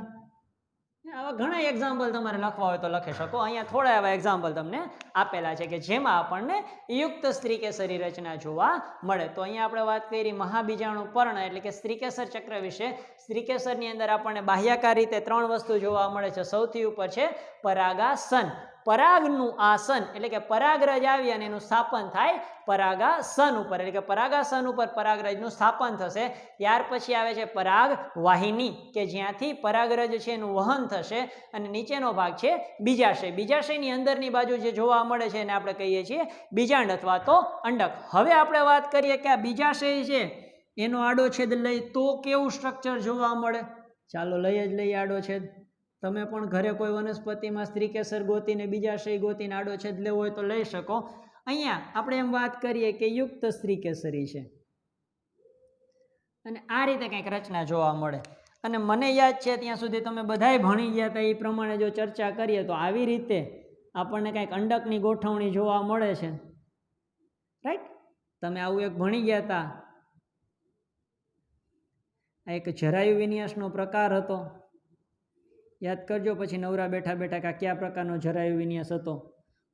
આવા ઘણા એક્ઝામ્પલ તમારે લખવા હોય તો લખી શકો. અહીંયા થોડા એવા એક્ઝામ્પલ તમને આપેલા છે કે જેમાં આપણને યુક્ત સ્ત્રીકેસરી રચના જોવા મળે. તો અહીંયા આપણે વાત કરી મહાબીજાણુ પર્ણ એટલે કે સ્ત્રીકેસર ચક્ર વિશે. સ્ત્રીકેસરની અંદર આપણને બાહ્યાકાર રીતે 3 વસ્તુ જોવા મળે છે. સૌથી ઉપર છે પરાગાસન. પરાગનું આસન એટલે કે પરાગરજ આવી અને એનું સ્થાપન થાય પરાગાસન ઉપર, એટલે કે પરાગાસન ઉપર પરાગરજનું સ્થાપન થશે. ત્યાર પછી આવે છે પરાગ વાહિની કે જ્યાંથી પરાગરજ છે એનું વહન થશે, અને નીચેનો ભાગ છે બીજાશય. બીજાશયની અંદરની બાજુ જે જોવા મળે છે એને આપણે કહીએ છીએ બીજાંડ અથવા તો અંડક. હવે આપણે વાત કરીએ કે આ બીજાશય છે એનો આડોછેદ લઈ તો કેવું સ્ટ્રક્ચર જોવા મળે. ચાલો લઈ જ લઈએ આડોછેદ. તમે પણ ઘરે કોઈ વનસ્પતિમાં સ્ત્રીકેસર ગોતીને બીજાશય ગોતીને આડોછેદ લેવો હોય તો લઈ શકો. અહીંયા આપણે એમ વાત કરીએ કે યુક્ત સ્ત્રીકેસરી છે અને આ રીતે કંઈક રચના જોવા મળે. અને મને યાદ છે ત્યાં સુધી તમે બધાય ભણી ગયા હતા એ પ્રમાણે જો ચર્ચા કરીએ તો આવી રીતે આપણને કંઈક અંડકની ગોઠવણી જોવા મળે છે. રાઈટ, તમે આવું એક ભણી ગયા હતા. આ એક જરાયુ વિન્યાસનો પ્રકાર હતો. યાદ કરજો પછી નવરા બેઠા બેઠા કે કયા પ્રકારનો જરાયુ વિન્યાસ હતો.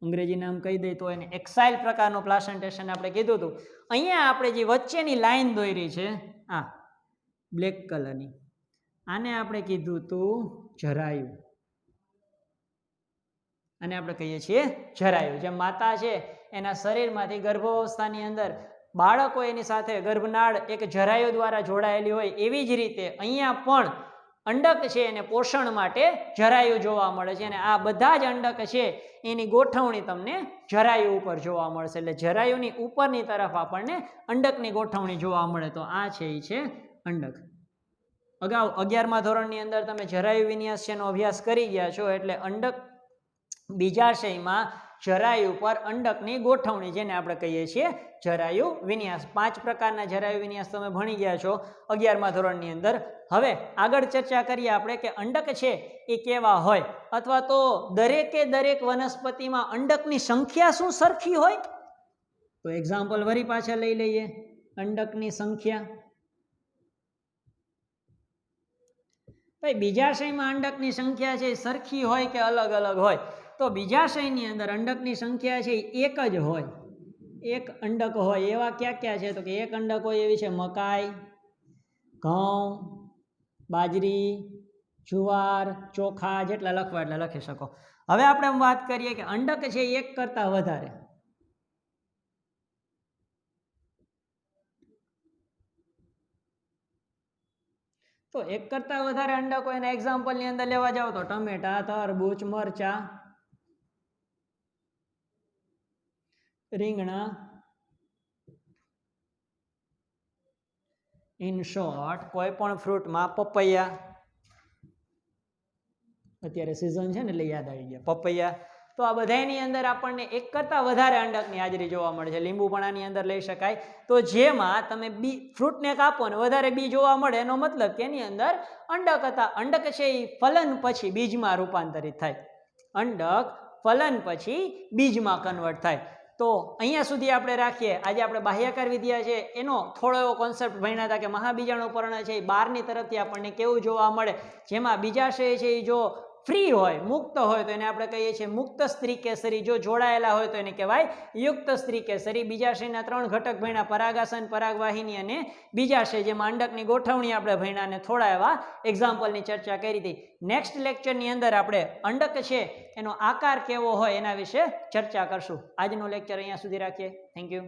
અંગ્રેજી નામ કહી દઈ તો એને એક્સાઇલ પ્રકારનો પ્લાસન્ટેશન આપણે કીધું હતું. અહીંયા આપણે જે વચ્ચેની લાઈન દોરી છે આ બ્લેક કલરની, આને આપણે કીધું હતું જરાયુ. આને આપણે કહીએ છીએ જરાયુ. જેમ માતા છે એના શરીરમાંથી ગર્ભાવસ્થાની અંદર બાળકો એની સાથે ગર્ભનાળ એક જરાયુ દ્વારા જોડાયેલી હોય, એવી જ રીતે અહીંયા પણ અંડક છે એને પોષણ માટે જરાયુ જોવા મળે છે. અને આ બધા જ અંડક છે એની ગોઠવણી તમને જરાયુ ઉપર જોવા મળશે. એટલે જરાયુની ઉપરની તરફ આપણને અંડકની ગોઠવણી જોવા મળે. તો આ છે એ છે અંડક. અગાઉ 11મા ધોરણની અંદર તમે જરાયુ વિન્યાસ છે એનો અભ્યાસ કરી ગયા છો. એટલે અંડક બીજાશયમાં જરાયુ પર અંડકની ગોઠવણી જેને આપણે કહીએ છીએ જરાયુ વિન્યાસ. 5 પ્રકારના જરાયુ વિન્યાસ તમે ભણી ગયા છો 11મા ધોરણની અંદર. હવે આગળ ચર્ચા કરીએ આપણે કે અંડક છે એ કેવા હોય, અથવા તો દરેકે દરેક વનસ્પતિમાં અંડકની સંખ્યા શું સરખી હોય. તો એક્ઝામ્પલ વળી પાછા લઈ લઈએ. અંડકની સંખ્યા ભાઈ બીજાશયમાં અંડકની સંખ્યા છે સરખી હોય કે અલગ અલગ હોય. તો બીજાશયની અંદર અંડકની સંખ્યા છે એક જ હોય. એક અંડક હોય એવા ક્યાં ક્યાં છે તો કે એક અંડક હોય એવી છે મકાઈ, ઘઉં, બાજરી, જુવાર, ચોખા. જેટલા લખવા એટલા લખી શકો. હવે આપણે એમ વાત કરીએ કે અંડક છે એક કરતાં વધારે. તો એક કરતાં વધારે અંડકો એના એક્ઝામ્પલની અંદર લેવા જાવ તો ટમેટા, તરબૂચ, મરચા, રીંગણા. ઇન શોર્ટ કોઈ પણ ફ્રૂટમાં પપૈયા, અત્યારે સિઝન છે ને એટલે યાદ આવી ગયા પપૈયા. તો તો આ બધાની અંદર આપણને એક કરતાં વધારે અંડકની હાજરી જોવા મળે છે. લીંબુપણાની અંદર લઈ શકાય. તો જેમાં તમે ફ્રૂટને કાપો ને વધારે બી જોવા મળે એનો મતલબ કે એની અંદર અંડક હતા. અંડક છે એ ફલન પછી બીજમાં રૂપાંતરિત થાય. અંડક ફલન પછી બીજમાં કન્વર્ટ થાય. તો અહીંયા સુધી આપણે રાખીએ. આજે આપણે બાહ્યાકાર વિદ્યા છે એનો થોડો એવો કોન્સેપ્ટ ભણ્યા હતા કે મહાબીજાણુ પર્ણ છે એ બહારની તરફથી આપણને કેવું જોવા મળે, જેમાં બીજાશય છે એ જો ફ્રી હોય, મુક્ત હોય તો એને આપણે કહીએ છીએ મુક્ત સ્ત્રી કેસરી. જો જોડાયેલા હોય તો એને કહેવાય યુક્ત સ્ત્રી કેસરી. બીજાશયના 3 ઘટક ભણ્યા, પરાગાસન, પરાગવાહિની અને બીજાશય, જેમાં અંડકની ગોઠવણી આપણે ભણ્યા અને થોડા એવા એક્ઝામ્પલની ચર્ચા કરી હતી. નેક્સ્ટ લેક્ચરની અંદર આપણે અંડક છે એનો આકાર કેવો હોય એના વિશે ચર્ચા કરશું. આજનું લેક્ચર અહીંયા સુધી રાખીએ. Thank you.